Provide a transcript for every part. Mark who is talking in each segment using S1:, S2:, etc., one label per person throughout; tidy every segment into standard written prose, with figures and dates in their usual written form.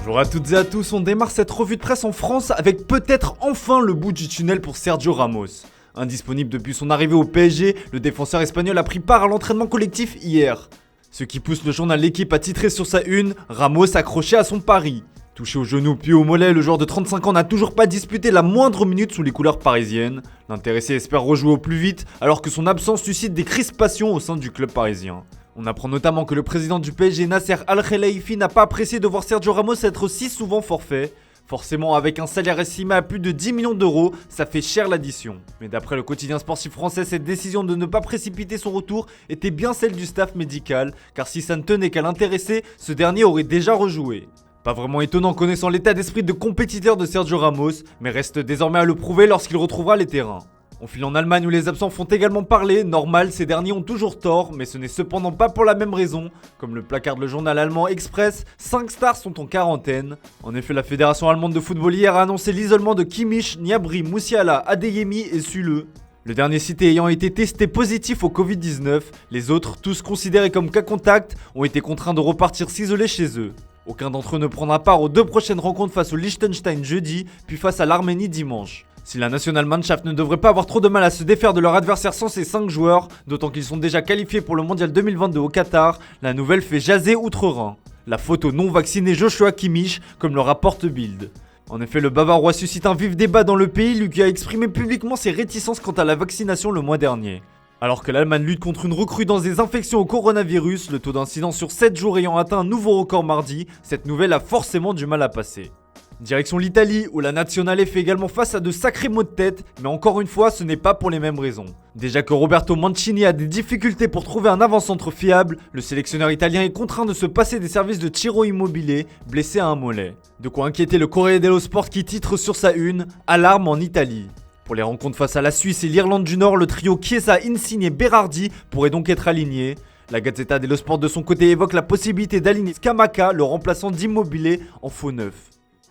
S1: Bonjour à toutes et à tous, on démarre cette revue de presse en France avec peut-être enfin le bout du tunnel pour Sergio Ramos. Indisponible depuis son arrivée au PSG, le défenseur espagnol a pris part à l'entraînement collectif hier. Ce qui pousse le journal L'Équipe à titrer sur sa une, Ramos accroché à son pari. Touché au genou puis au mollet, le joueur de 35 ans n'a toujours pas disputé la moindre minute sous les couleurs parisiennes. L'intéressé espère rejouer au plus vite alors que son absence suscite des crispations au sein du club parisien. On apprend notamment que le président du PSG, Nasser Al-Khelaifi, n'a pas apprécié de voir Sergio Ramos être si souvent forfait. Forcément, avec un salaire estimé à plus de 10 millions d'euros, ça fait cher l'addition. Mais d'après le quotidien sportif français, cette décision de ne pas précipiter son retour était bien celle du staff médical, car si ça ne tenait qu'à l'intéressé, ce dernier aurait déjà rejoué. Pas vraiment étonnant connaissant l'état d'esprit de compétiteur de Sergio Ramos, mais reste désormais à le prouver lorsqu'il retrouvera les terrains. On file en Allemagne où les absents font également parler, normal, ces derniers ont toujours tort, mais ce n'est cependant pas pour la même raison. Comme le placarde le journal allemand Express, 5 stars sont en quarantaine. En effet, la fédération allemande de football hier a annoncé l'isolement de Kimmich, Gnabry, Musiala, Adeyemi et Süle. Le dernier cité ayant été testé positif au Covid-19, les autres, tous considérés comme cas contact, ont été contraints de repartir s'isoler chez eux. Aucun d'entre eux ne prendra part aux 2 prochaines rencontres face au Liechtenstein jeudi, puis face à l'Arménie dimanche. Si la Nationalmannschaft ne devrait pas avoir trop de mal à se défaire de leur adversaire sans ces 5 joueurs, d'autant qu'ils sont déjà qualifiés pour le mondial 2022 au Qatar, la nouvelle fait jaser outre-Rhin. La faute au non-vacciné Joshua Kimmich, comme le rapporte Bild. En effet, le Bavarois suscite un vif débat dans le pays, lui qui a exprimé publiquement ses réticences quant à la vaccination le mois dernier. Alors que l'Allemagne lutte contre une recrudescence des infections au coronavirus, le taux d'incidence sur 7 jours ayant atteint un nouveau record mardi, cette nouvelle a forcément du mal à passer. Direction l'Italie, où la Nazionale fait également face à de sacrés maux de tête, mais encore une fois, ce n'est pas pour les mêmes raisons. Déjà que Roberto Mancini a des difficultés pour trouver un avant-centre fiable, le sélectionneur italien est contraint de se passer des services de Ciro Immobile, blessé à un mollet. De quoi inquiéter le Corriere dello Sport qui titre sur sa une « Alarme en Italie ». Pour les rencontres face à la Suisse et l'Irlande du Nord, le trio Chiesa, Insigne et Berardi pourrait donc être aligné. La Gazzetta dello Sport de son côté évoque la possibilité d'aligner Scamacca, le remplaçant d'Immobile, en faux neuf.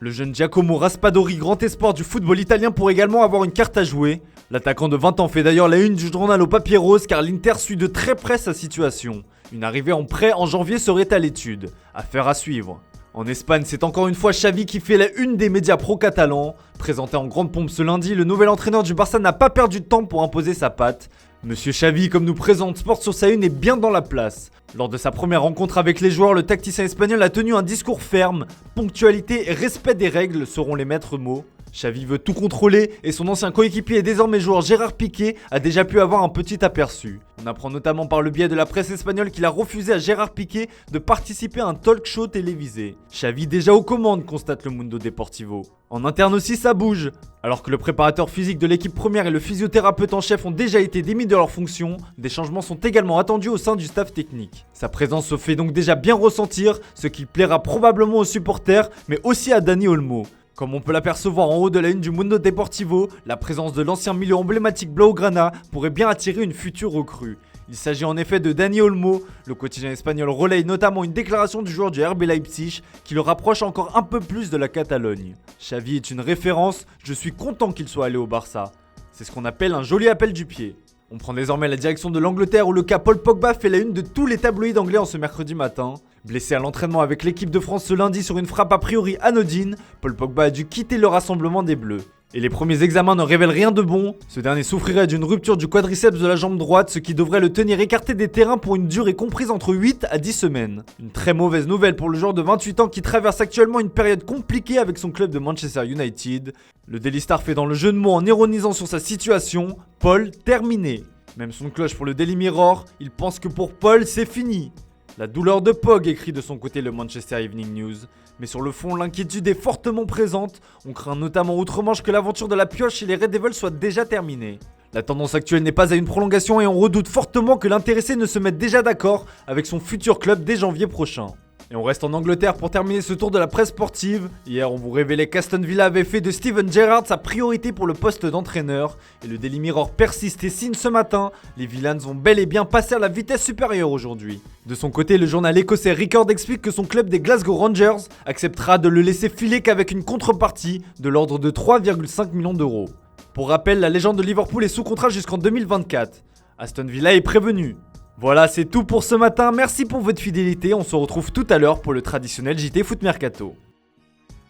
S1: Le jeune Giacomo Raspadori, grand espoir du football italien, pourrait également avoir une carte à jouer. L'attaquant de 20 ans fait d'ailleurs la une du journal au papier rose car l'Inter suit de très près sa situation. Une arrivée en prêt en janvier serait à l'étude. Affaire à suivre. En Espagne, c'est encore une fois Xavi qui fait la une des médias pro-catalans. Présenté en grande pompe ce lundi, le nouvel entraîneur du Barça n'a pas perdu de temps pour imposer sa patte. Monsieur Xavi, comme nous présente Sport sur sa une, est bien dans la place. Lors de sa première rencontre avec les joueurs, le tacticien espagnol a tenu un discours ferme. Ponctualité et respect des règles seront les maîtres mots. Xavi veut tout contrôler et son ancien coéquipier et désormais joueur Gérard Piqué a déjà pu avoir un petit aperçu. On apprend notamment par le biais de la presse espagnole qu'il a refusé à Gérard Piqué de participer à un talk show télévisé. Xavi déjà aux commandes, constate le Mundo Deportivo. En interne aussi ça bouge. Alors que le préparateur physique de l'équipe première et le physiothérapeute en chef ont déjà été démis de leurs fonctions, des changements sont également attendus au sein du staff technique. Sa présence se fait donc déjà bien ressentir, ce qui plaira probablement aux supporters, mais aussi à Dani Olmo. Comme on peut l'apercevoir en haut de la une du Mundo Deportivo, la présence de l'ancien milieu emblématique Blaugrana pourrait bien attirer une future recrue. Il s'agit en effet de Dani Olmo. Le quotidien espagnol relaye notamment une déclaration du joueur du RB Leipzig qui le rapproche encore un peu plus de la Catalogne. Xavi est une référence, je suis content qu'il soit allé au Barça. C'est ce qu'on appelle un joli appel du pied. On prend désormais la direction de l'Angleterre où le cas Paul Pogba fait la une de tous les tabloïds anglais en ce mercredi matin. Blessé à l'entraînement avec l'équipe de France ce lundi sur une frappe a priori anodine, Paul Pogba a dû quitter le rassemblement des Bleus. Et les premiers examens ne révèlent rien de bon. Ce dernier souffrirait d'une rupture du quadriceps de la jambe droite, ce qui devrait le tenir écarté des terrains pour une durée comprise entre 8 à 10 semaines. Une très mauvaise nouvelle pour le joueur de 28 ans qui traverse actuellement une période compliquée avec son club de Manchester United. Le Daily Star fait dans le jeu de mots en ironisant sur sa situation, Paul terminé. Même son cloche pour le Daily Mirror, il pense que pour Paul c'est fini. La douleur de Pog, écrit de son côté le Manchester Evening News. Mais sur le fond, l'inquiétude est fortement présente. On craint notamment outre-Manche que l'aventure de la pioche et les Red Devils soit déjà terminée. La tendance actuelle n'est pas à une prolongation et on redoute fortement que l'intéressé ne se mette déjà d'accord avec son futur club dès janvier prochain. Et on reste en Angleterre pour terminer ce tour de la presse sportive. Hier, on vous révélait qu'Aston Villa avait fait de Steven Gerrard sa priorité pour le poste d'entraîneur. Et le Daily Mirror persiste et signe ce matin. Les Villains vont bel et bien passer à la vitesse supérieure aujourd'hui. De son côté, le journal écossais Record explique que son club des Glasgow Rangers acceptera de le laisser filer qu'avec une contrepartie de l'ordre de 3,5 millions d'euros. Pour rappel, la légende de Liverpool est sous contrat jusqu'en 2024. Aston Villa est prévenu. Voilà, c'est tout pour ce matin. Merci pour votre fidélité. On se retrouve tout à l'heure pour le traditionnel JT Foot Mercato.